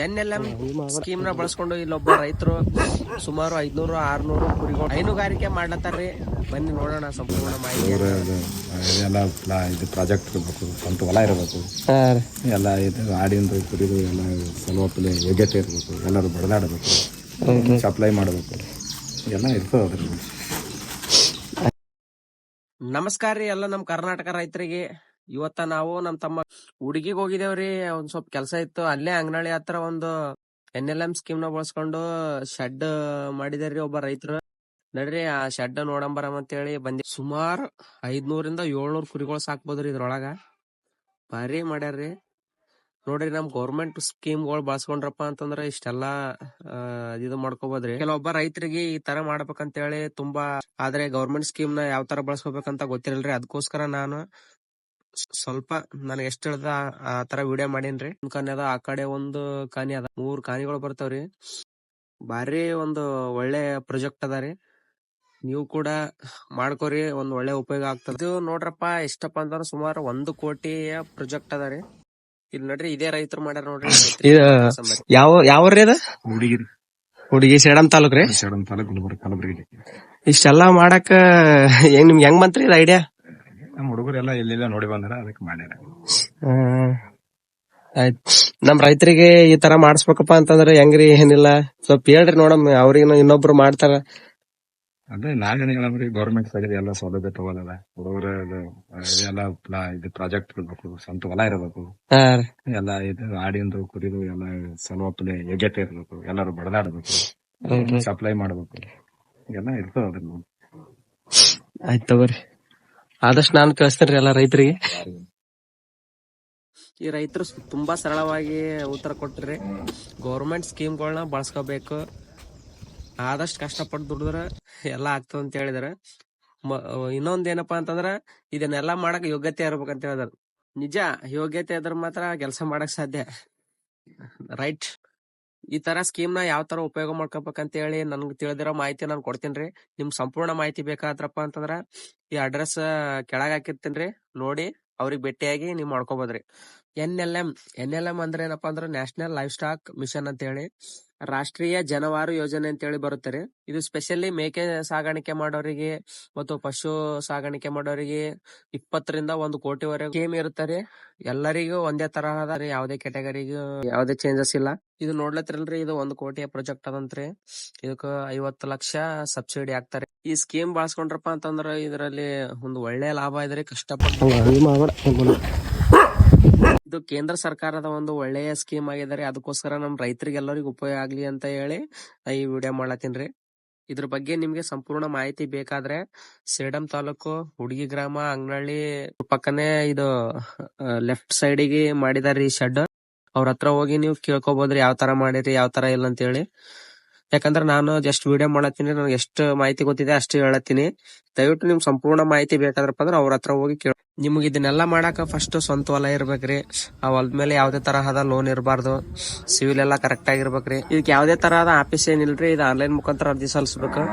NLM scheme ನ ಬಳಸ್ಕೊಂಡು ಇಲ್ಲೊಬ್ಬ ರೈತರು ಸುಮಾರು 500-600 ಕುರಿಗಳು ಹೈನುಗಾರಿಕೆ ಮಾಡ್ಲತ್ತಾರ್ರಿ. ಬನ್ನಿ ನೋಡೋಣ ಸಂಪೂರ್ಣ ಮಾಹಿತಿ. ಎಲ್ಲ ಇದು ಪ್ರಾಜೆಕ್ಟ್ ಇರಬೇಕು, ಸ್ವಂತ ಹೊಲ ಇರಬೇಕು, ಎಲ್ಲ ಇದು ಆಡಿಂದು ಕುರಿದು ಎಲ್ಲ ಸಲುವಪ್ಪಲೆ ಯೋಗ್ಯತೆ ಇರಬೇಕು, ಎಲ್ಲರೂ ಬಡದಾಡಬೇಕು, ಸಪ್ಲೈ ಮಾಡಬೇಕು, ಎಲ್ಲ ಇರ್ತದೆ ಅದ್ರಲ್ಲಿ. ನಮಸ್ಕಾರ ರೀ ಎಲ್ಲ ನಮ್ಮ ಕರ್ನಾಟಕ ರೈತರಿಗೆ. ಇವತ್ತ ನಾವು ನಮ್ಮ ತಮ್ಮ ಹುಡುಗಿಗೆ ಹೋಗಿದೇವ್ರಿ. ಒಂದ್ ಸ್ವಲ್ಪ ಕೆಲಸ ಇತ್ತು. ಅಲ್ಲೇ ಅಂಗನಳ್ಳಿ ಹತ್ರ ಒಂದು NLM ಸ್ಕೀಮ್ ನ ಬಳಸ್ಕೊಂಡು ಶೆಡ್ ಮಾಡಿದಾರ್ರಿ ಒಬ್ಬ ರೈತರು. ನಡ್ರಿ ಆ ಶೆಡ್ ನೋಡಂಬರಂ ಅಂತೇಳಿ ಬಂದಿ. ಸುಮಾರು 500-700 ಕುರಿಗಳು ಸಾಕ್ಬೋದ್ರಿ ಇದ್ರೊಳಗ. ಭಾರಿ ಮಾಡ್ಯಾರ್ರಿ. ನೋಡ್ರಿ ನಮ್ ಗೌರ್ಮೆಂಟ್ ಸ್ಕೀಮ್ಗಳು ಬಳಸ್ಕೊಂಡ್ರಪ್ಪ ಅಂತಂದ್ರ ಇಷ್ಟೆಲ್ಲಾ ಇದು ಮಾಡ್ಕೋಬೋದ್ರಿ. ಕೆಲವೊಬ್ಬ ರೈತರಿಗೆ ಈ ತರ ಮಾಡ್ಬೇಕಂತೇಳಿ ತುಂಬಾ, ಆದ್ರೆ ಗೌರ್ಮೆಂಟ್ ಸ್ಕೀಮ್ ನ ಯಾವ ತರ ಬಳಸ್ಕೋಬೇಕಂತ ಗೊತ್ತಿರಲ್ರಿ. ಅದಕ್ಕೋಸ್ಕರ ನಾನು ಸ್ವಲ್ಪ ನನಗೆ ಎಷ್ಟ್ ಹೇಳ್ದ ಆ ತರ ವಿಡಿಯೋ ಮಾಡೀನ್ರಿ. ಒಂದ್ ಕಾನಿ ಅದ, ಆ ಕಡೆ ಒಂದು ಕಾನಿ ಅದ, 3 ಕಾನಿಗಳು ಬರ್ತಾವ್ರಿ. ಭಾರಿ ಒಂದು ಒಳ್ಳೆ ಪ್ರಾಜೆಕ್ಟ್ ಅದ ರೀ. ನೀವು ಕೂಡ ಮಾಡ್ಕೋರಿ, ಒಂದ್ ಒಳ್ಳೆ ಉಪಯೋಗ ಆಗ್ತದ. ಇದು ನೋಡ್ರಪ್ಪ ಎಷ್ಟಪ್ಪ ಅಂತಂದ್ರ ಸುಮಾರು 1 ಕೋಟಿಯ ಪ್ರಾಜೆಕ್ಟ್ ಅದ ರೀ. ಇಲ್ಲಿ ನೋಡ್ರಿ ಇದೇ ರೈತರು ಮಾಡ್ಯಾರ ನೋಡ್ರಿ. ಯಾವ ಹುಡುಗಿ ಸೇಡಂ ತಾಲೂಕ್ ರೀ. ಕಲಬುರಗಿ. ಇಷ್ಟೆಲ್ಲಾ ಮಾಡಾಕ ನಿಮ್ಗೆ ಹೆಂಗ್ ಬಂತ್ರಿ ಇದು ಐಡಿಯಾ? ನಮ್ಮ ಹುಡುಗರೆಲ್ಲ ಇಲ್ಲೆಲ್ಲ ನೋಡಿ ಬಂದಾರ, ಅದಕ್ಕೆ ಮಾಡ್ಯಾರ. ಆಯ್ತು. ನಮ್ ರೈತರಿಗೆ ಈ ತರ ಮಾಡ್ಸ್ಬೇಕಪ್ಪ ಅಂತಂದ್ರೆ ಹೆಂಗ್ರಿ ಏನಿಲ್ಲ ಸ್ವಲ್ಪ ಹೇಳ್ರಿ ನೋಡಮ್, ಅವ್ರಿಗೂ ಇನ್ನೊಬ್ರು ಮಾಡ್ತಾರ. ಅದೇ ನಾವೇನು ಹೇಳಮ್ರಿ, ಗೌರ್ಮೆಂಟ್ ಸೈಡ್ ಎಲ್ಲ ಸೌಲಭ್ಯ ತಗೋದಲ್ಲ. ಹುಡುಗರ ಎಲ್ಲ ಇದು ಪ್ರಾಜೆಕ್ಟ್ ಇರ್ಬೇಕು, ಸ್ವಂತ ಹೊಲ ಇರಬೇಕು, ಎಲ್ಲ ಇದು ಆಡಿಂದು ಕುರಿದು ಎಲ್ಲ ಸಲುವಪ್ಪಲೆ ಯೋಗ್ಯತೆ ಇರ್ಬೇಕು, ಎಲ್ಲರೂ ಬಡದಾಡಬೇಕು, ಸಪ್ಲೈ ಮಾಡ್ಬೇಕು, ಎಲ್ಲ ಇರ್ತದ ಅದ್ರಲ್ಲಿ. ಆಯ್ತು ತಗೋರಿ, ಆದಷ್ಟು ನಾನು ಕಳಿಸ್ತೇನ್ರಿ ಎಲ್ಲ ರೈತರಿಗೆ. ಈ ರೈತರು ತುಂಬಾ ಸರಳವಾಗಿ ಉತ್ತರ ಕೊಟ್ರಿ. ಗೌರ್ಮೆಂಟ್ ಸ್ಕೀಮ್ಗಳನ್ನ ಬಳಸ್ಕೋಬೇಕು, ಆದಷ್ಟು ಕಷ್ಟಪಟ್ಟು ದುಡಿದ್ರ ಎಲ್ಲಾ ಆಗ್ತದ ಅಂತ ಹೇಳಿದಾರೆ. ಇನ್ನೊಂದ್ ಏನಪ್ಪಾ ಅಂತಂದ್ರ ಇದನ್ನೆಲ್ಲಾ ಮಾಡಕ್ ಯೋಗ್ಯತೆ ಇರ್ಬೇಕಂತ ಹೇಳಿದಾರ. ನಿಜ, ಯೋಗ್ಯತೆ ಇದ್ರ ಮಾತ್ರ ಕೆಲಸ ಮಾಡಕ್ ಸಾಧ್ಯ. ರೈಟ್. ಈ ತರ ಸ್ಕೀಮ್ ನ ಯಾವ ತರ ಉಪಯೋಗ ಮಾಡ್ಕೋಬೇಕಂತ ಹೇಳಿ ನನ್ಗೆ ತಿಳಿದಿರೋ ಮಾಹಿತಿ ನಾನು ಕೊಡ್ತೀನಿ. ನಿಮ್ ಸಂಪೂರ್ಣ ಮಾಹಿತಿ ಬೇಕಾದ್ರಪ್ಪ ಅಂತಂದ್ರ ಈ ಅಡ್ರೆಸ್ ಕೆಳಗ್ ಹಾಕಿರ್ತೀನಿ, ನೋಡಿ ಅವ್ರಿಗೆ ಭೇಟಿಯಾಗಿ ನೀವ್ ಮಾಡ್ಕೋಬೋದ್ರಿ. NLM ಅಂದ್ರೆ ಏನಪ್ಪಾ ಅಂದ್ರೆ ನ್ಯಾಷನಲ್ ಲೈಫ್ ಸ್ಟಾಕ್ ಮಿಷನ್ ಅಂತ ಹೇಳಿ, ರಾಷ್ಟ್ರೀಯ ಜನವಾರು ಯೋಜನೆ ಅಂತ ಹೇಳಿ ಬರುತ್ತೆ. ಇದು ಸ್ಪೆಷಲಿ ಮೇಕೆ ಸಾಗಾಣಿಕೆ ಮಾಡೋರಿಗೆ ಮತ್ತು ಪಶು ಸಾಗಾಣಿಕೆ ಮಾಡೋರಿಗೆ 20-1 ಕೋಟಿವರೆಗೂ ಸ್ಕೀಮ್ ಇರುತ್ತಾರೆ. ಎಲ್ಲರಿಗೂ ಒಂದೇ ತರಹದ, ಯಾವುದೇ ಕ್ಯಾಟಗರಿಗೂ ಯಾವುದೇ ಚೇಂಜಸ್ ಇಲ್ಲ. ಇದು ನೋಡ್ಲತ್ತಿರಲ್ರಿ, ಇದು 1 ಕೋಟಿಯ ಪ್ರಾಜೆಕ್ಟ್ ಅದಂತ್ರಿ. ಇದಕ್ಕ 50 ಲಕ್ಷ ಸಬ್ಸಿಡಿ ಆಗ್ತಾರೆ. ಈ ಸ್ಕೀಮ್ ಬಳಸ್ಕೊಂಡ್ರಪ್ಪ ಅಂತಂದ್ರ ಇದರಲ್ಲಿ ಒಂದು ಒಳ್ಳೆ ಲಾಭ ಇದ್ರೆ. ಕಷ್ಟಪಟ್ಟು ಇದು ಕೇಂದ್ರ ಸರ್ಕಾರದ ಒಂದು ಒಳ್ಳೆಯ ಸ್ಕೀಮ್ ಆಗಿದ್ದಾರೆ. ಅದಕ್ಕೋಸ್ಕರ ನಮ್ ರೈತರಿಗೆಲ್ಲರಿಗೂ ಉಪಯೋಗ ಆಗ್ಲಿ ಅಂತ ಹೇಳಿ ಈ ವಿಡಿಯೋ ಮಾಡ್ಲತ್ತೀನ್ರಿ. ಇದ್ರ ಬಗ್ಗೆ ನಿಮ್ಗೆ ಸಂಪೂರ್ಣ ಮಾಹಿತಿ ಬೇಕಾದ್ರೆ ಸೇಡಂ ತಾಲೂಕು ಹುಡುಗಿ ಗ್ರಾಮ ಅಂಗನಹಳ್ಳಿ ಪಕ್ಕನೆ ಇದು ಲೆಫ್ಟ್ ಸೈಡಿಗೆ ಮಾಡಿದಾರ್ರಿ ಶೆಡ್. ಅವ್ರ ಹತ್ರ ಹೋಗಿ ನೀವು ಕೇಳ್ಕೊಬೋದ್ರಿ ಯಾವ ತರ ಮಾಡಿರಿ, ಯಾವ ತರ ಇಲ್ಲ ಅಂತ ಹೇಳಿ. ಯಾಕಂದ್ರೆ ನಾನು ಜಸ್ಟ್ ವಿಡಿಯೋ ಮಾಡತ್ತೀನಿ, ನನಗೆ ಎಷ್ಟು ಮಾಹಿತಿ ಗೊತ್ತಿದೆ ಅಷ್ಟು ಹೇಳತ್ತೀನಿ. ದಯವಿಟ್ಟು ನಿಮ್ ಸಂಪೂರ್ಣ ಮಾಹಿತಿ ಬೇಕಾದ್ರಪ್ಪ ಅಂದ್ರೆ ಅವ್ರ ಹತ್ರ ಹೋಗಿ ಕೇಳ. ನಿಮ್ಗೆ ಇದನ್ನೆಲ್ಲ ಮಾಡಾಕ ಫಸ್ಟ್ ಸ್ವಂತ ಹೊಲ ಇರ್ಬೇಕ್ರಿ. ಆ ಹೊಲದ ಮೇಲೆ ಯಾವ್ದೇ ತರಹದ ಲೋನ್ ಇರಬಾರ್ದು, ಸಿವಿಲ್ ಎಲ್ಲಾ ಕರೆಕ್ಟ್ ಆಗಿರ್ಬೇಕ್ರಿ. ಇದಕ್ಕೆ ಯಾವ್ದೇ ತರಹದ ಆಫೀಸ್ ಏನಿಲ್ರಿ, ಇದು ಆನ್ಲೈನ್ ಮುಖಾಂತರ ಅರ್ಜಿ ಸಲ್ಲಿಸ್ಬೇಕು.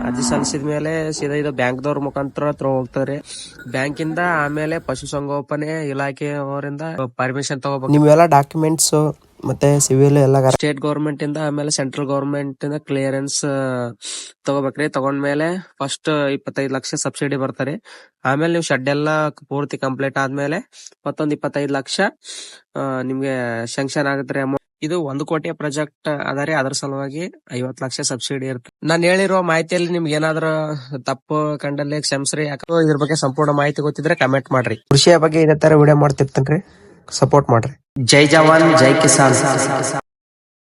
ಅರ್ಜಿ ಸಲ್ಲಿಸಿದ ಮೇಲೆ ಸೀದಾ ಇದು ಬ್ಯಾಂಕ್ದವ್ರ ಮುಖಾಂತರ ಹೋಗ್ತದ್ರಿ. ಬ್ಯಾಂಕಿಂದ ಆಮೇಲೆ ಪಶುಸಂಗೋಪನೆ ಇಲಾಖೆಯವರಿಂದ ಪರ್ಮಿಷನ್ ತಗೋಬೇಕು. ನೀವೆಲ್ಲ ಡಾಕ್ಯುಮೆಂಟ್ಸ್ ಮತ್ತೆ ಸಿವಿಲ್ ಎಲ್ಲ ಸ್ಟೇಟ್ ಗೌರ್ಮೆಂಟ್ ಇಂದ ಆಮೇಲೆ ಸೆಂಟ್ರಲ್ ಗೌರ್ಮೆಂಟ್ ಇಂದ ಕ್ಲಿಯರೆನ್ಸ್ ತಗೋಬೇಕ್ರಿ. ತಗೊಂಡ್ಮೇಲೆ ಫಸ್ಟ್ 25 ಲಕ್ಷ ಸಬ್ಸಿಡಿ ಬರ್ತಾರೆ. ಆಮೇಲೆ ನೀವು ಶೆಡ್ ಎಲ್ಲ ಪೂರ್ತಿ ಕಂಪ್ಲೀಟ್ ಆದ್ಮೇಲೆ ಮತ್ತೊಂದ್ 25 ಲಕ್ಷ ನಿಮ್ಗೆ ಶಾಂಕ್ಷನ್ ಆಗುತ್ತೆ ಅಮೌಂಟ್. ಇದು 1 ಕೋಟಿಯ ಪ್ರಾಜೆಕ್ಟ್ ಅದಾರಿ. ಅದ್ರ ಸಲುವಾಗಿ 50 ಲಕ್ಷ ಸಬ್ಸಿಡಿ ಇರುತ್ತೆ. ನಾನು ಹೇಳಿರೋ ಮಾಹಿತಿಯಲ್ಲಿ ನಿಮ್ಗೆ ಏನಾದ್ರು ತಪ್ಪು ಕಂಡಲ್ಲಿ ಕ್ಷಮಿಸ್ರಿ. ಯಾಕಂದ್ರೆ ಇದ್ರ ಬಗ್ಗೆ ಸಂಪೂರ್ಣ ಮಾಹಿತಿ ಗೊತ್ತಿದ್ರೆ ಕಮೆಂಟ್ ಮಾಡ್ರಿ. ಕೃಷಿಯ ಬಗ್ಗೆ ಇದೇ ತರ ವಿಡಿಯೋ ಮಾಡ್ತಿರ್ತೇನ್ರಿ, ಸಪೋರ್ಟ್ ಮಾಡ್ರಿ. ಜೈ ಜವಾನ್ ಜೈ ಕಿಸಾನ್.